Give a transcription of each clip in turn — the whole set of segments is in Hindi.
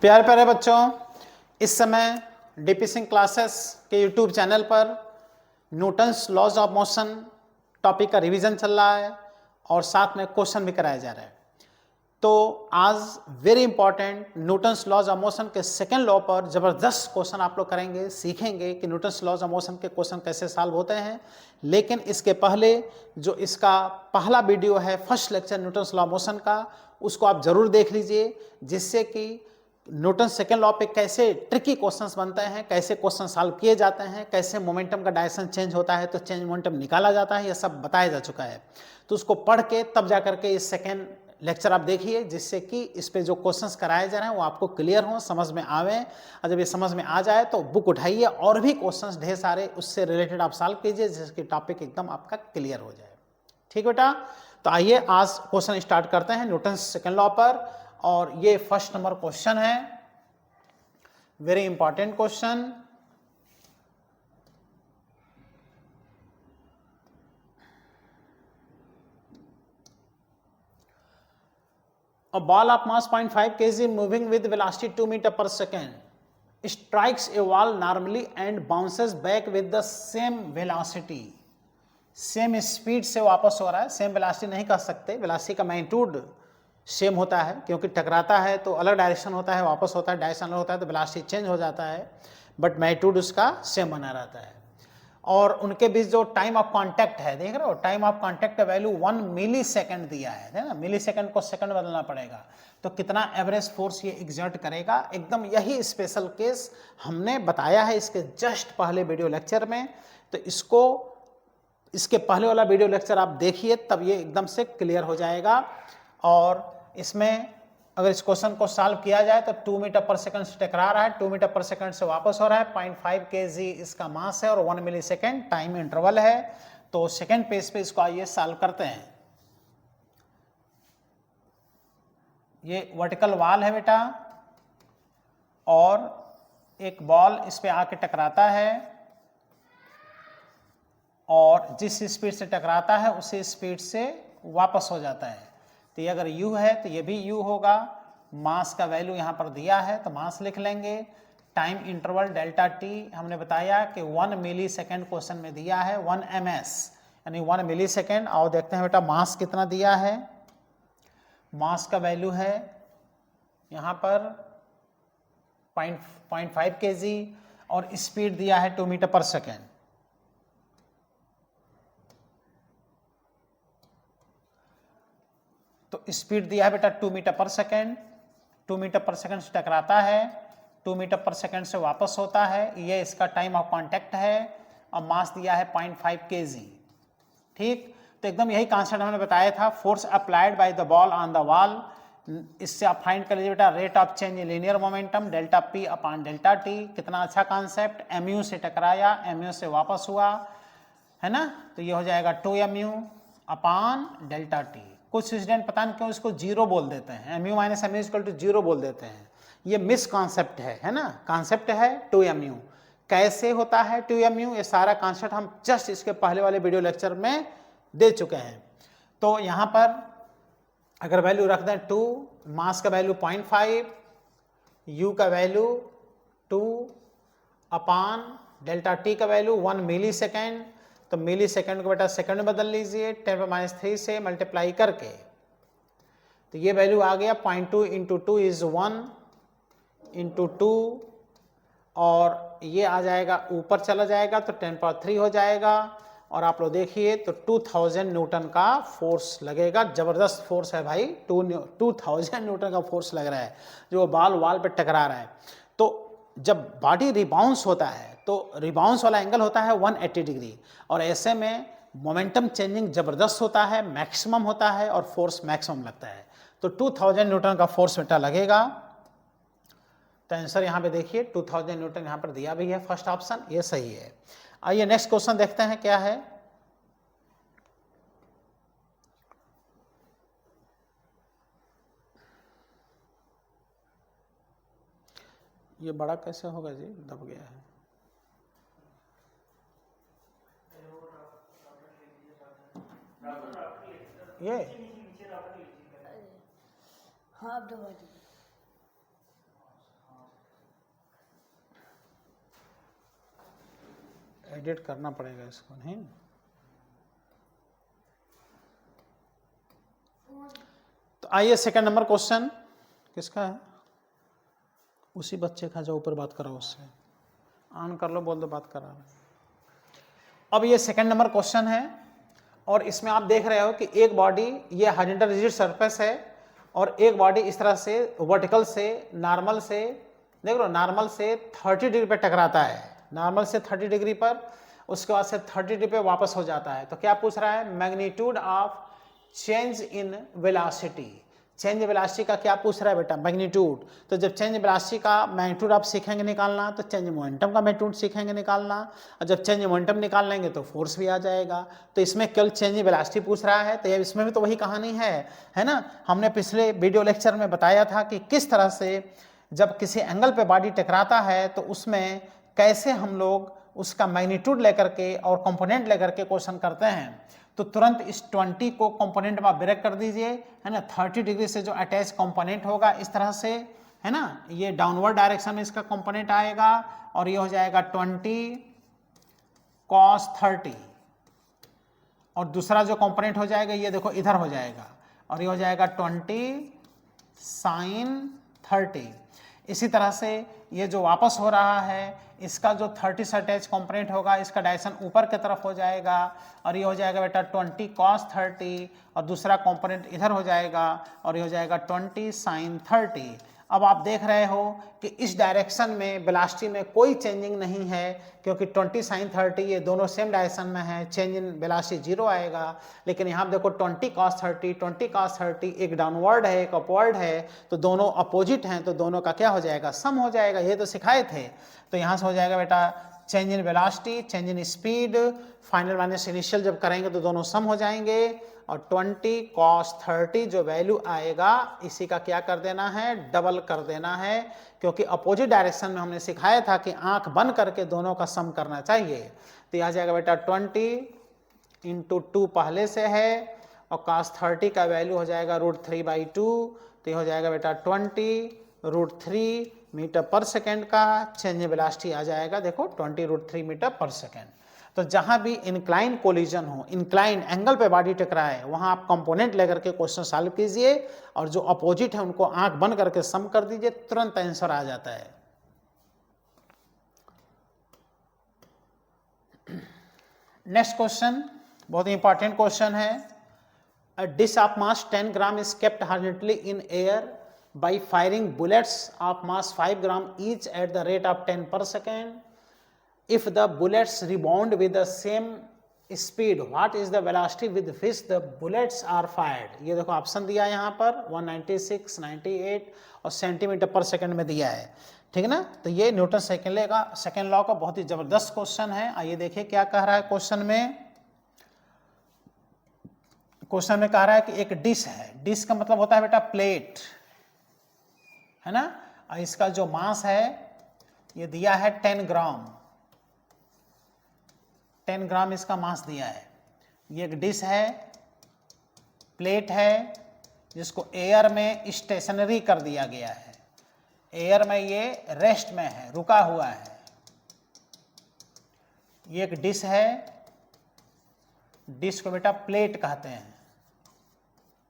प्यारे प्यारे बच्चों, इस समय डीपी सिंह क्लासेस के यूट्यूब चैनल पर Newton's laws of motion topic का रिवीजन चल रहा है और साथ में क्वेश्चन भी कराया जा रहा है। तो आज very important Newton's laws of motion के सेकेंड लॉ पर जबरदस्त क्वेश्चन आप लोग करेंगे, सीखेंगे कि न्यूटन्स लॉज ऑफ मोशन के क्वेश्चन कैसे सॉल्व होते हैं। लेकिन इसके पहले जो इसका पहला वीडियो है first lecture Newton's law of motion का, उसको आप जरूर देख लीजिए, जिससे कि न्यूटन सेकेंड लॉ पे कैसे ट्रिकी क्वेश्चंस बनते हैं, कैसे क्वेश्चन सॉल्व किए जाते हैं, कैसे मोमेंटम का डायरेक्शन चेंज होता है तो चेंज मोमेंटम निकाला जाता है, यह सब बताया जा चुका है। तो उसको पढ़ के तब जा करके इस सेकेंड लेक्चर आप देखिए, जिससे कि इस पे जो क्वेश्चंस कराए जा रहे हैं वो आपको क्लियर हो, समझ में आवे। और जब ये समझ में आ जाए तो बुक उठाइए और भी क्वेश्चंस ढेर सारे उससे रिलेटेड आप सॉल्व कीजिए, जिसकी टॉपिक एकदम आपका क्लियर हो जाए। ठीक बेटा, तो आइए आज क्वेश्चन स्टार्ट करते हैं न्यूटन सेकेंड लॉ पर। और ये फर्स्ट नंबर क्वेश्चन है, very important question. A ball of mass 0.5 kg moving with velocity 2 meter per second strikes a wall normally and bounces back with the same velocity. Same speed से वापस हो रहा है, सेम वेलोसिटी नहीं कह सकते, वेलोसिटी का मैग्नीट्यूड सेम होता है क्योंकि टकराता है तो अलग डायरेक्शन होता है, वापस होता है डायरेक्शन अलग होता है तो वेलोसिटी चेंज हो जाता है, बट मैग्नीट्यूड उसका सेम बना रहता है। और उनके बीच जो टाइम ऑफ कांटेक्ट है, देख रहे हो, टाइम ऑफ कांटेक्ट का वैल्यू 1 मिली सेकेंड दिया है ना, मिली सेकेंड को सेकंड बदलना पड़ेगा, तो कितना एवरेज फोर्स ये एग्जर्ट करेगा, एकदम यही स्पेशल केस हमने बताया है इसके जस्ट पहले वीडियो लेक्चर में। तो इसको इसके पहले वाला वीडियो लेक्चर आप देखिए, तब ये एकदम से क्लियर हो जाएगा। और इसमें अगर इस क्वेश्चन को सॉल्व किया जाए तो 2 मीटर पर सेकंड से टकरा रहा है, 2 मीटर पर सेकंड से वापस हो रहा है, 0.5 kg इसका मास है और 1 मिली सेकेंड टाइम इंटरवल है। तो सेकंड पेज पे इसको आइए सॉल्व करते हैं। ये वर्टिकल वॉल है बेटा और एक बॉल इस पे आके टकराता है और जिस स्पीड से टकराता है उसी स्पीड से वापस हो जाता है। तो ये अगर u है तो ये भी u होगा। मास का वैल्यू यहाँ पर दिया है तो मास लिख लेंगे। टाइम इंटरवल डेल्टा t हमने बताया कि 1 मिली सेकेंड क्वेश्चन में दिया है, 1 ms यानी 1 मिली सेकेंड। और देखते हैं बेटा मास कितना दिया है। मास का वैल्यू है यहाँ पर 0.5 kg और स्पीड दिया है 2 मीटर पर सेकेंड। तो स्पीड दिया है बेटा 2 metre per second, 2 metre per second से टकराता है, 2 मीटर पर सेकेंड से वापस होता है, ये इसका टाइम ऑफ कांटेक्ट है। और मास दिया है 0.5 kg। ठीक, तो एकदम यही कॉन्सेप्ट हमने बताया था, force applied by the ball on the wall. इससे आप फाइंड कर लीजिए बेटा rate of change in linear momentum delta P upon delta T. कितना अच्छा कॉन्सेप्ट, mu से टकराया, mu से वापस हुआ है ना, तो ये हो जाएगा 2mu अपॉन डेल्टा टी। कुछ स्टूडेंट पता नहीं क्यों इसको जीरो बोल देते हैं, mu minus mu equal to zero बोल देते हैं, ये मिस कॉन्सेप्ट है ना। कॉन्सेप्ट है 2mu, कैसे होता है 2mu, ये सारा कॉन्सेप्ट हम जस्ट इसके पहले वाले वीडियो लेक्चर में दे चुके हैं। तो यहाँ पर अगर वैल्यू रख दें 2, मास का वैल्यू 0.5, u का वैल्यू 2 अपॉन डेल्टा टी का वैल्यू 1 मिली सेकेंड। तो मिली सेकेंड को बेटा सेकेंड में बदल लीजिए 10⁻³ से मल्टीप्लाई करके, तो ये वैल्यू आ गया 0.2 इंटू 2 इज 1 इंटू 2 और ये आ जाएगा ऊपर चला जाएगा तो 10⁻³ हो जाएगा। और आप लोग देखिए तो 2000 न्यूटन का फोर्स लगेगा, जबरदस्त फोर्स है भाई, 2000 न्यूटन का फोर्स लग रहा है जो बॉल वॉल पे टकरा रहा है। तो जब बॉडी रिबाउंस होता है तो रिबाउंस वाला एंगल होता है 180 डिग्री, और ऐसे में मोमेंटम चेंजिंग जबरदस्त होता है, मैक्सिमम होता है और फोर्स मैक्सिमम लगता है। तो 2000 न्यूटन का फोर्स बेटा लगेगा। तो आंसर यहाँ पे देखिए 2000 न्यूटन यहाँ पर दिया भी है, फर्स्ट ऑप्शन ये सही है। आइए नेक्स्ट क्वेश्चन देखते हैं क्या है। ये बड़ा कैसे होगा जी, दब गया है। ये हाँ, अब दबा दीजिए। एडिट करना पड़ेगा इसको, नहीं? तो आइए सेकंड नंबर क्वेश्चन किसका है? उसी बच्चे का जो ऊपर बात करा उससे ऑन कर लो, बोल दो बात करा। अब ये सेकंड नंबर क्वेश्चन है और इसमें आप देख रहे हो कि एक बॉडी ये हॉरिजॉन्टल रिजिड सरफेस है और एक बॉडी इस तरह से वर्टिकल से नॉर्मल से देख लो, नॉर्मल से 30 डिग्री पे टकराता है, नॉर्मल से 30 डिग्री पर, उसके बाद से 30 डिग्री पे वापस हो जाता है। तो क्या पूछ रहा है? Magnitude of change in velocity. Change velocity का क्या पूछ रहा है बेटा? मैग्नीट्यूड। तो जब चेंज वेलोसिटी का मैग्नीट्यूड आप सीखेंगे निकालना तो चेंज मोमेंटम का मैग्नीट्यूड सीखेंगे निकालना, और जब चेंज मोमेंटम निकाल लेंगे तो फोर्स भी आ जाएगा। तो इसमें केवल चेंज वेलोसिटी पूछ रहा है, तो इसमें भी तो वही कहानी है ना? हमने पिछले वीडियो लेक्चर में बताया था कि किस तरह से जब किसी एंगल पे बॉडी टकराता है तो उसमें कैसे हम लोग उसका मैग्नीट्यूड लेकर के और कंपोनेंट लेकर के क्वेश्चन करते हैं। तो तुरंत इस 20 को कंपोनेंट में ब्रेक कर दीजिए, है ना? 30 डिग्री से जो अटैच कंपोनेंट होगा इस तरह से, है ना, ये डाउनवर्ड डायरेक्शन में इसका कंपोनेंट आएगा और ये हो जाएगा 20 cos 30, और दूसरा जो कंपोनेंट हो जाएगा ये देखो इधर हो जाएगा और ये हो जाएगा 20 sin 30। इसी तरह से ये जो वापस हो रहा है इसका जो 30 से अटैच कंपोनेंट होगा इसका डायरेक्शन ऊपर की तरफ हो जाएगा और ये हो जाएगा बेटा 20 cos 30 और दूसरा कंपोनेंट इधर हो जाएगा और ये हो जाएगा 20 sin 30। अब आप देख रहे हो कि इस डायरेक्शन में वेलोसिटी में कोई चेंजिंग नहीं है क्योंकि 20 sin 30 ये दोनों सेम डायरेक्शन में है, चेंज इन वेलोसिटी 0 आएगा। लेकिन यहाँ देखो 20 cos 30 एक डाउनवर्ड है एक अपवर्ड है, तो दोनों अपोजिट हैं, तो दोनों का क्या हो जाएगा? सम हो जाएगा। ये तो सिखाए थे। तो यहाँ से हो जाएगा बेटा change in velocity, change in speed, final minus initial जब करेंगे तो दोनों सम हो जाएंगे और 20 cos 30 जो वैल्यू आएगा इसी का क्या कर देना है? डबल कर देना है, क्योंकि अपोजिट डायरेक्शन में हमने सिखाया था कि आंख बंद करके दोनों का सम करना चाहिए। तो यहाँ जाएगा बेटा 20 × 2 पहले से है और cos 30 का वैल्यू हो जाएगा √3/2, तो ये हो जाएगा बेटा 20 √3 मीटर पर सेकेंड का चेंज वेलोसिटी आ जाएगा, देखो 20 √3 मीटर पर सेकेंड। तो जहां भी इंक्लाइन कोलिजन हो, इंक्लाइन एंगल पे बॉडी टकराए, वहां आप कंपोनेंट लेकर के क्वेश्चन सॉल्व कीजिए और जो अपोजिट है उनको आंख बंद करके सम कर दीजिए, तुरंत आंसर आ जाता है। नेक्स्ट क्वेश्चन बहुत इंपॉर्टेंट क्वेश्चन है। अ dish of mass 10 gram is kept horizontally in air by firing bullets of mass 5 gram each at the rate of 10 per second. If the bullets rebound with the same speed, what is the velocity with which the bullets are fired? ये देखो ऑप्शन दिया है यहाँ पर 196, 98 और सेंटीमीटर पर सेकंड में दिया है, ठीक है ना? तो ये न्यूटन सेकंड लॉ का बहुत ही जबरदस्त क्वेश्चन है। आइए देखिए क्या कह रहा है क्वेश्चन में। क्वेश्चन में कह रहा है कि एक डिश है, डिश का मतलब होता है बेटा प्लेट, है ना? और इसका जो मास है ये दिया है 10 ग्राम, 10 ग्राम इसका मास दिया है। ये एक डिश है, प्लेट है जिसको एयर में स्टेशनरी कर दिया गया है, एयर में ये रेस्ट में है, रुका हुआ है। ये एक डिश है, डिश को बेटा प्लेट कहते हैं,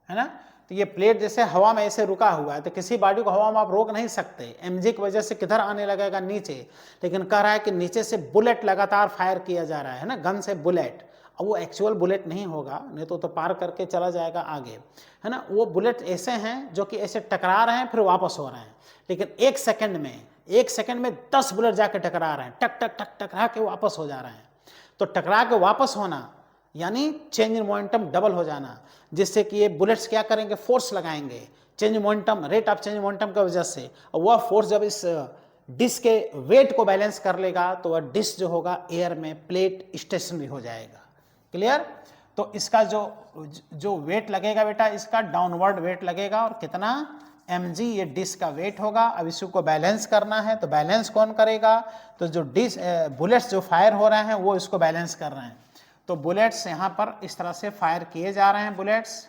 है ना? तो ये प्लेट जैसे हवा में ऐसे रुका हुआ है, तो किसी बॉडी को हवा में आप रोक नहीं सकते, mg की वजह से किधर आने लगेगा? नीचे। लेकिन कह रहा है कि नीचे से बुलेट लगातार फायर किया जा रहा है ना, गन से बुलेट। अब वो एक्चुअल बुलेट नहीं होगा, नहीं तो पार करके चला जाएगा आगे, है ना? वो बुलेट ऐसे हैं जो कि ऐसे टकरा रहे हैं फिर वापस हो रहे हैं, लेकिन एक सेकेंड में 10 बुलेट जाके टकरा रहे हैं, टक टक टक टकरा के वापस हो जा रहे हैं। तो टकरा के वापस होना यानी चेंज इन मोमेंटम डबल हो जाना, जिससे कि ये बुलेट्स क्या करेंगे? फोर्स लगाएंगे change momentum, rate of change momentum की वजह से। और वह फोर्स जब इस डिस्क के वेट को बैलेंस कर लेगा तो वह डिस्क जो होगा एयर में प्लेट स्टेशनरी हो जाएगा। क्लियर? तो इसका जो वेट लगेगा बेटा, इसका डाउनवर्ड वेट लगेगा और कितना? mg ये डिस्क का वेट होगा। अब इसको बैलेंस करना है, तो बैलेंस कौन करेगा? तो जो बुलेट्स जो फायर हो रहे हैं वो इसको बैलेंस कर रहे हैं। तो बुलेट्स यहाँ पर इस तरह से फायर किए जा रहे हैं, बुलेट्स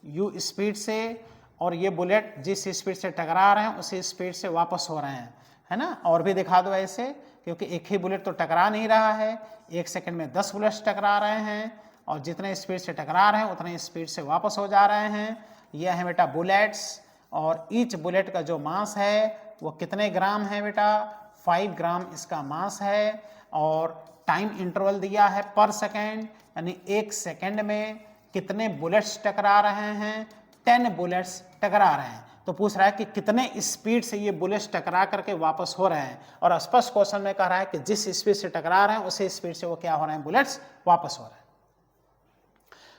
u स्पीड से, और ये बुलेट जिस स्पीड से टकरा रहे हैं उसी स्पीड से वापस हो रहे हैं, है ना? और भी दिखा दो ऐसे क्योंकि एक ही बुलेट तो टकरा नहीं रहा है, 1 सेकंड में 10 बुलेट्स टकरा रहे हैं और जितने स्पीड से टकरा रहे हैं उतने स्पीड से वापस हो जा रहे हैं। यह है बेटा बुलेट्स, और ईच बुलेट का जो मास है वो कितने ग्राम है बेटा, 5 ग्राम इसका मास है। और टाइम इंटरवल दिया है पर सेकेंड, यानी 1 सेकेंड में कितने बुलेट्स टकरा रहे हैं, 10 बुलेट्स टकरा रहे हैं। तो पूछ रहा है कि कितने स्पीड से ये बुलेट्स टकरा करके वापस हो रहे हैं, और स्पष्ट क्वेश्चन में कह रहा है कि जिस स्पीड से टकरा रहे हैं उसी स्पीड से वो क्या हो रहे हैं, बुलेट्स वापस हो रहे हैं।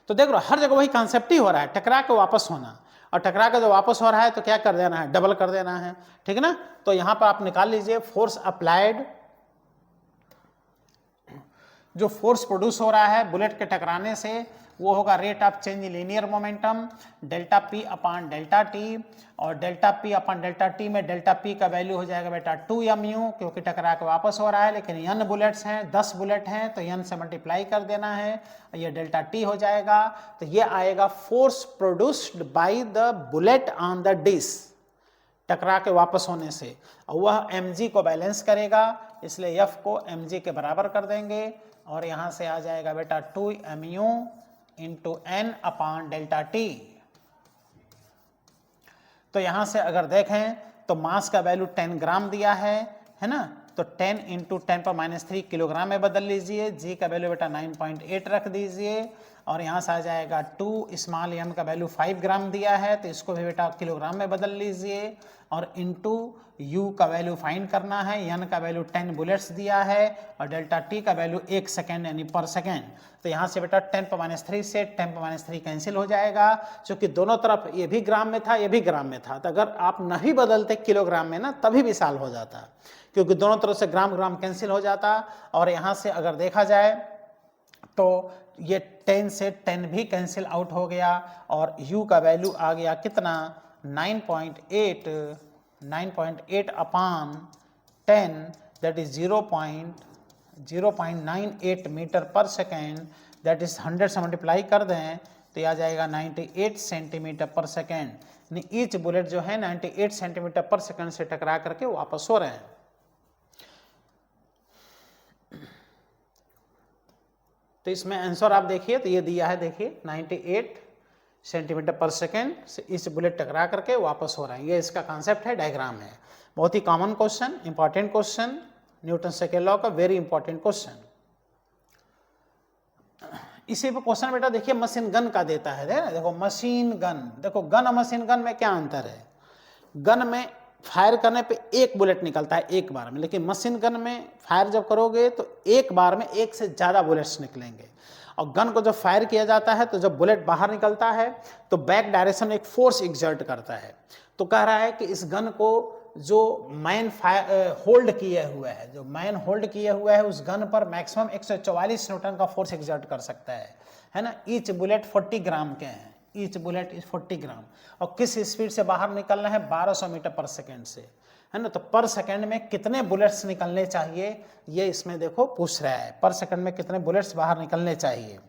तो देख लो हर जगह वही कॉन्सेप्ट ही हो रहा है, टकरा के वापस होना, और टकरा के जो वापस हो रहा है तो क्या कर देना है, डबल कर देना है, ठीक है ना। तो यहां पर आप निकाल लीजिए फोर्स अप्लाइड, जो फोर्स प्रोड्यूस हो रहा है बुलेट के टकराने से वो होगा rate of change in linear momentum delta P upon delta T, और delta P upon delta t में डेल्टा पी का वैल्यू हो जाएगा बेटा 2mu, क्योंकि टकरा के वापस हो रहा है, लेकिन n बुलेट्स हैं, 10 बुलेट हैं तो n से मल्टीप्लाई कर देना है, ये डेल्टा टी हो जाएगा। तो ये आएगा force produced by the bullet on the disc, टकरा के वापस होने से, और वह mg को बैलेंस करेगा, इसलिए f को mg के बराबर कर देंगे, और यहां से आ जाएगा बेटा 2mu into N upon delta T. तो यहां से अगर देखें तो मास का वैल्यू 10 ग्राम दिया है ना, तो 10 इंटू 10⁻³ किलोग्राम में बदल लीजिए, जी का वैल्यू बेटा 9.8 रख दीजिए, और यहाँ से आ जाएगा 2 स्मॉल m का वैल्यू 5 ग्राम दिया है तो इसको भी बेटा किलोग्राम में बदल लीजिए, और इंटू u का वैल्यू फाइंड करना है, n का वैल्यू 10 बुलेट्स दिया है, और डेल्टा t का वैल्यू 1 सेकेंड यानी पर सेकेंड। तो यहाँ से बेटा 10⁻³ से 10⁻³ कैंसिल हो जाएगा, क्योंकि दोनों तरफ ये भी ग्राम में था ये भी ग्राम में था, तो अगर आप नहीं बदलते किलोग्राम में ना तभी भी साल हो जाता, क्योंकि दोनों तरफ से ग्राम ग्राम कैंसिल हो जाता। और यहाँ से अगर देखा जाए तो ये 10 से 10 भी कैंसिल आउट हो गया, और u का वैल्यू आ गया कितना 9.8 upon 10 that is 0.98 metre per second, that is 100 से मल्टीप्लाई कर दें तो आ जाएगा 98 सेंटीमीटर पर सेकेंड। ईच बुलेट जो है 98 सेंटीमीटर पर सेकेंड से टकरा करके वापस हो रहे हैं। तो इसमें आंसर आप देखिए तो ये दिया है, देखिए 98 सेंटीमीटर पर सेकेंड से इस बुलेट टकरा करके वापस हो रहा है। ये इसका कॉन्सेप्ट है, डायग्राम है। बहुत ही common question, important question, Newton second law का वेरी इंपॉर्टेंट क्वेश्चन। इसी पे क्वेश्चन बेटा देखिए मशीन गन का देता है, देखो मशीन गन, देखो गन और मशीन गन में क्या अंतर है। गन में फायर करने पे एक बुलेट निकलता है एक बार में, लेकिन मशीन गन में फायर जब करोगे तो एक बार में एक से ज़्यादा बुलेट्स निकलेंगे। और गन को जब फायर किया जाता है तो जब बुलेट बाहर निकलता है तो बैक डायरेक्शन में एक फोर्स एग्जर्ट करता है। तो कह रहा है कि इस गन को जो मैन होल्ड किए हुए है, जो मैन होल्ड किए हुए है उस गन पर मैक्सिमम 144 न्यूटन का फोर्स एग्जर्ट कर सकता है ना। ईच बुलेट 40 ग्राम के हैं, ईच बुलेट इज 40 ग्राम, और किस स्पीड से बाहर निकलना है 1200 मीटर पर सेकेंड से, है ना। तो पर सेकेंड में कितने बुलेट्स निकलने चाहिए ये इसमें देखो पूछ रहा है, पर सेकेंड में कितने बुलेट्स बाहर निकलने चाहिए।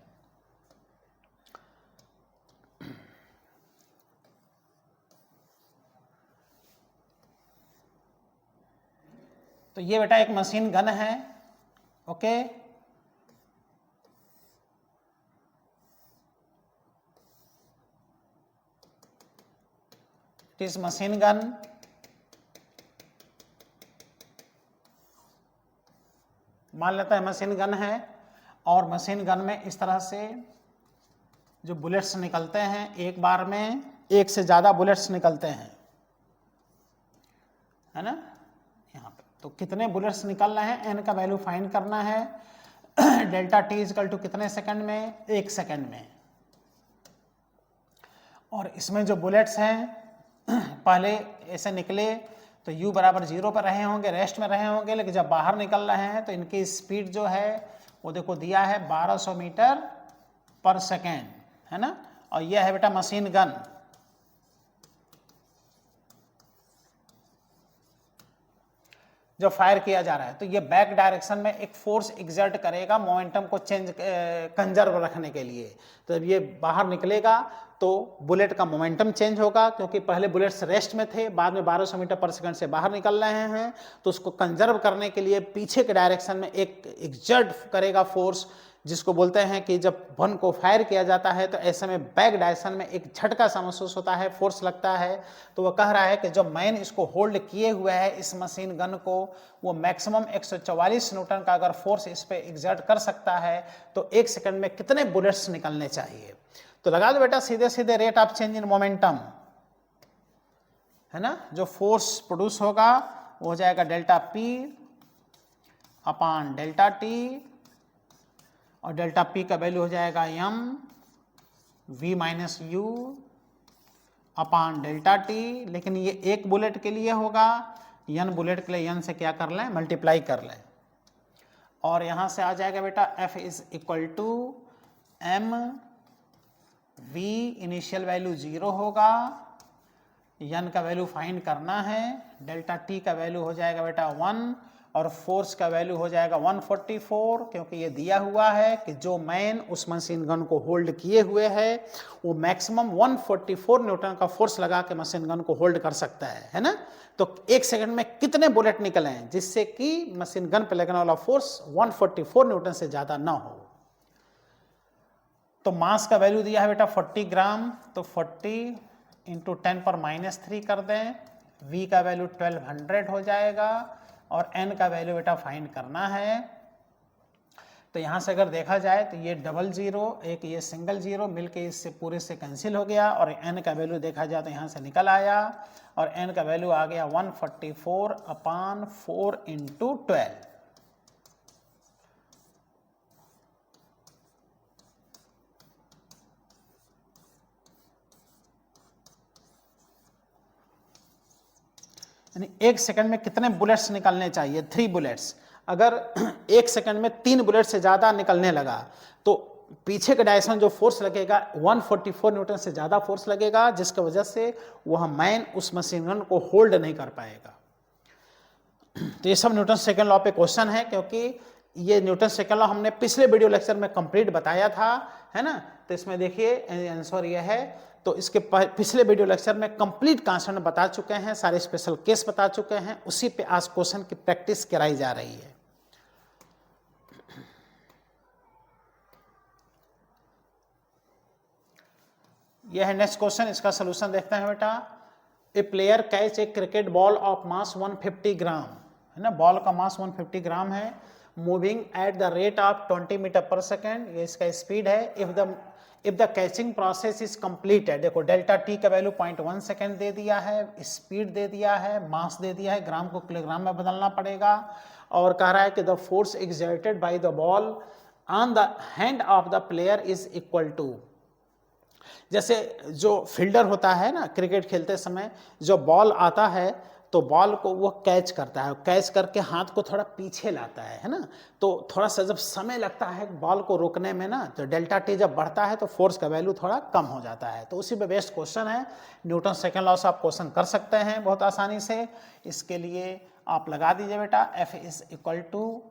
तो ये बेटा एक मशीन गन है, okay. It is machine gun, मान लेता है मशीन गन है, और मशीन गन में इस तरह से जो बुलेट्स निकलते हैं एक बार में एक से ज्यादा बुलेट्स निकलते हैं, है ना। यहाँ पे तो कितने बुलेट्स निकल रहे हैं, एन का वैल्यू फाइंड करना है। डेल्टा टी इजकल टू कितने सेकंड में, 1 सेकंड में। और इसमें जो बुलेट्स हैं पहले ऐसे निकले तो u बराबर 0 पर रहे होंगे, रेस्ट में रहे होंगे, लेकिन जब बाहर निकल रहे हैं तो इनकी स्पीड जो है वो देखो दिया है 1200 मीटर पर सेकेंड, है ना। और यह है बेटा मशीन गन। जो फायर किया जा रहा है, तो ये बैक डायरेक्शन में एक फोर्स एग्जर्ट करेगा मोमेंटम को चेंज कंजर्व रखने के लिए। तो जब ये बाहर निकलेगा तो बुलेट का मोमेंटम चेंज होगा, क्योंकि पहले बुलेट्स रेस्ट में थे, बाद में 1200 मीटर पर सेकंड से बाहर निकल रहे हैं, तो उसको कंजर्व करने के लिए पीछे के डायरेक्शन में एक एग्जर्ट करेगा फोर्स, जिसको बोलते हैं कि जब गन को फायर किया जाता है तो ऐसे में बैक डायरेक्शन में एक झटका सा महसूस होता है, फोर्स लगता है। तो वो कह रहा है कि जो मैन इसको होल्ड किए हुए है इस मशीन गन को, वो मैक्सिमम 144 न्यूटन का अगर फोर्स इस पे एग्जर्ट कर सकता है तो 1 सेकंड में कितने बुलेट्स निकलने चाहिए। तो लगा दो बेटा सीधे सीधे rate of change in momentum, है ना, जो फोर्स प्रोड्यूस होगा वो हो जाएगा delta P upon delta T, और डेल्टा पी का वैल्यू हो जाएगा M V minus U upon delta T. लेकिन ये एक बुलेट के लिए होगा, एन बुलेट के लिए एन से क्या कर लें, मल्टीप्लाई कर लें, और यहाँ से आ जाएगा बेटा F is equal to M V, initial value 0 होगा, एन का वैल्यू फाइंड करना है, डेल्टा टी का वैल्यू हो जाएगा बेटा 1, और फोर्स का वैल्यू हो जाएगा 144, क्योंकि ये दिया हुआ है कि जो मैन उस मशीन गन को होल्ड किए हुए है वो मैक्सिमम 144 न्यूटन का फोर्स लगा के मशीन गन को होल्ड कर सकता है ना। तो 1 सेकंड में कितने बुलेट निकले जिससे कि मशीन गन पे लगने वाला फोर्स 144 न्यूटन से ज्यादा ना हो। तो मास का वैल्यू दिया है बेटा 40 ग्राम, तो 40 इंटू 10⁻³ कर दें, v का वैल्यू 1200 हो जाएगा, और n का वैल्यू बेटा फाइंड करना है। तो यहाँ से अगर देखा जाए तो ये डबल जीरो, एक ये सिंगल जीरो मिलके इससे पूरे से कैंसिल हो गया, और n का वैल्यू देखा जाए तो यहाँ से निकल आया, और n का वैल्यू आ गया 144/4 इंटू 12। यानी 1 सेकंड में कितने बुलेट्स निकलने चाहिए, 3 बुलेट्स। अगर 1 सेकंड में 3 बुलेट से ज़्यादा निकलने लगा तो पीछे के डायरेक्शन जो फोर्स लगेगा 144 न्यूटन से ज़्यादा फोर्स लगेगा, जिसकी वजह से वह मैन उस मशीन गन को होल्ड नहीं कर पाएगा। तो ये सब न्यूटन सेकंड लॉ पे क्वेश्चन है, क्योंकि ये न्यूटन सेकंड लॉ हमने पिछले वीडियो लेक्चर में कंप्लीट बताया था, है ना। तो इसमें देखिए आंसर ये है, तो इसके पिछले वीडियो लेक्चर में कंप्लीट कॉन्सेप्ट बता चुके हैं, सारे स्पेशल केस बता चुके हैं, उसी पे आज क्वेश्चन की प्रैक्टिस कराई जा रही है। यह है नेक्स्ट क्वेश्चन, इसका सोल्यूशन देखते हैं बेटा। A player catch a cricket ball of mass 150 gram, है ना, बॉल का मास 150 ग्राम है, moving at the rate of 20 metre per second, ये इसका स्पीड है। If the catching process is completed, देखो डेल्टा टी का वैल्यू 0.1 सेकेंड दे दिया है, स्पीड दे दिया है, मास दे दिया है, ग्राम को किलोग्राम में बदलना पड़ेगा, और कह रहा है कि the force exerted by the ball on the hand of the player is equal to, जैसे जो फील्डर होता है ना क्रिकेट खेलते समय, जो बॉल आता है तो बॉल को वो कैच करता है, कैच करके हाथ को थोड़ा पीछे लाता है ना, तो थोड़ा सा जब समय लगता है बॉल को रोकने में ना, तो डेल्टा टी जब बढ़ता है तो फोर्स का वैल्यू थोड़ा कम हो जाता है। तो उसी पे बेस्ट क्वेश्चन है, न्यूटन सेकंड लॉ से आप क्वेश्चन कर सकते हैं बहुत आसानी से। इसके लिए आप लगा दीजिए बेटा F is equal to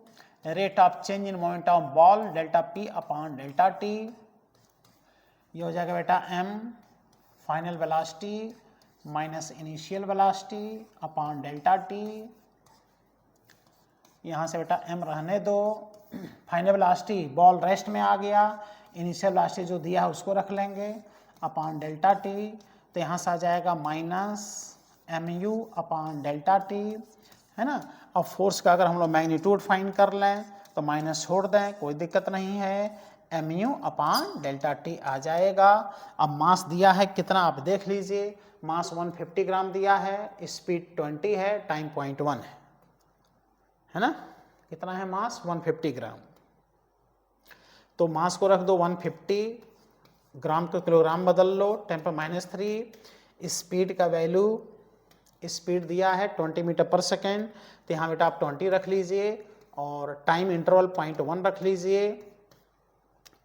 rate of change in momentum of ball delta P upon delta T, ये हो जाएगा बेटा m final velocity minus initial velocity upon delta T. यहाँ से बेटा m रहने दो, फाइनल वेलोसिटी बॉल रेस्ट में आ गया, इनिशियल वेलोसिटी जो दिया है उसको रख लेंगे अपॉन डेल्टा टी। तो यहाँ से आ जाएगा minus mu upon delta T, है ना। अब फोर्स का अगर हम लोग मैग्नीट्यूड फाइंड कर लें तो माइनस छोड़ दें, कोई दिक्कत नहीं है, mu अपॉन डेल्टा टी आ जाएगा। अब मास दिया है कितना आप देख लीजिए, मास 150 ग्राम दिया है, स्पीड 20 है, टाइम 0.1 है ना। कितना है मास 150 ग्राम, तो मास को रख दो 150, ग्राम को किलोग्राम बदल लो 10⁻³ स्पीड का वैल्यू, स्पीड दिया है 20 मीटर पर सेकेंड, तो यहाँ बेटा आप 20 रख लीजिए, और टाइम इंटरवल 0.1 रख लीजिए।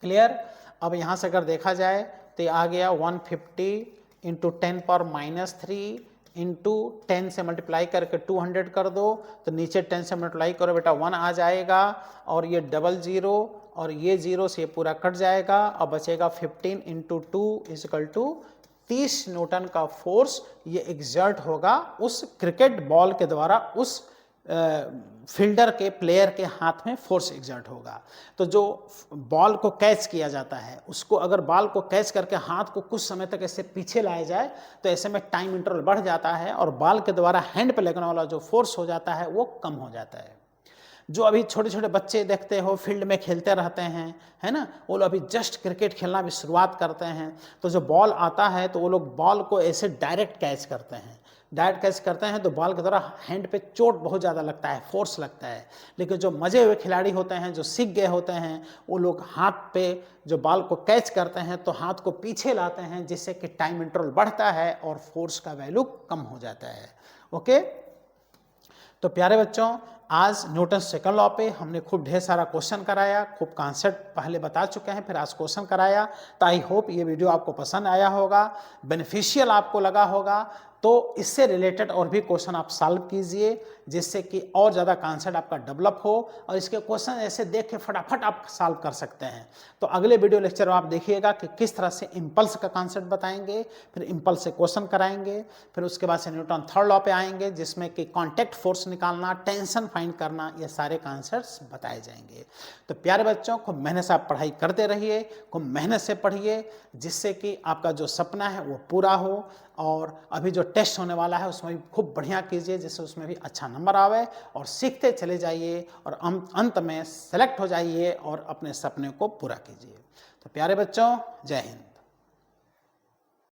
क्लियर। अब यहाँ से अगर देखा जाए तो आ गया 150 इंटू 10⁻³ इंटू 10 से मल्टीप्लाई करके 200 कर दो, तो नीचे 10 से मल्टीप्लाई करो बेटा 1 आ जाएगा, और ये डबल जीरो और ये जीरो से ये पूरा कट जाएगा, और बचेगा 15 इंटू 2 इजकल टू 30 न्यूटन का फोर्स ये एग्जर्ट होगा उस क्रिकेट बॉल के द्वारा उस फील्डर के प्लेयर के हाथ में फोर्स एग्जर्ट होगा। तो जो बॉल को कैच किया जाता है उसको अगर बॉल को कैच करके हाथ को कुछ समय तक ऐसे पीछे लाया जाए तो ऐसे में टाइम इंटरवल बढ़ जाता है और बॉल के द्वारा हैंड पे लगने वाला जो फोर्स हो जाता है वो कम हो जाता है। जो अभी छोटे छोटे बच्चे देखते हो फील्ड में खेलते रहते हैं, है ना, वो लोग अभी जस्ट क्रिकेट खेलना भी शुरुआत करते हैं, तो जो बॉल आता है तो वो लोग बॉल को ऐसे डायरेक्ट कैच करते हैं। डायरेक्ट कैच करते हैं तो बॉल के द्वारा हैंड पे चोट बहुत ज़्यादा लगता है, फोर्स लगता है। लेकिन जो मजे हुए खिलाड़ी होते हैं, जो सीख गए होते हैं, वो लोग हाथ पे जो बॉल को कैच करते हैं तो हाथ को पीछे लाते हैं, जिससे कि टाइम इंटरवल बढ़ता है और फोर्स का वैल्यू कम हो जाता है। ओके, तो प्यारे बच्चों, आज न्यूटन सेकंड लॉ पे हमने खूब ढेर सारा क्वेश्चन कराया, खूब कॉन्सेप्ट पहले बता चुके हैं, फिर आज क्वेश्चन कराया। तो आई होप ये वीडियो आपको पसंद आया होगा, बेनिफिशियल आपको लगा होगा। तो इससे रिलेटेड और भी क्वेश्चन आप सॉल्व कीजिए, जिससे कि और ज़्यादा कॉन्सेप्ट आपका डेवलप हो और इसके क्वेश्चन ऐसे देख के फटाफट आप सॉल्व कर सकते हैं। तो अगले वीडियो लेक्चर में आप देखिएगा कि किस तरह से इम्पल्स का कॉन्सेप्ट बताएंगे, फिर इम्पल्स से क्वेश्चन कराएंगे, फिर उसके बाद से न्यूटन थर्ड लॉ पे आएंगे, जिसमें कि कॉन्टैक्ट फोर्स निकालना, टेंशन फाइंड करना, ये सारे कॉन्सेप्ट्स बताए जाएंगे। तो प्यारे बच्चों, खूब मेहनत से आप पढ़ाई करते रहिए, खूब मेहनत से पढ़िए, जिससे कि आपका जो सपना है वो पूरा हो। और अभी जो टेस्ट होने वाला है उसमें भी खूब बढ़िया कीजिए, जिससे उसमें भी अच्छा नंबर आवे, और सीखते चले जाइए और अंत में सेलेक्ट हो जाइए और अपने सपने को पूरा कीजिए। तो प्यारे बच्चों, जय हिंद।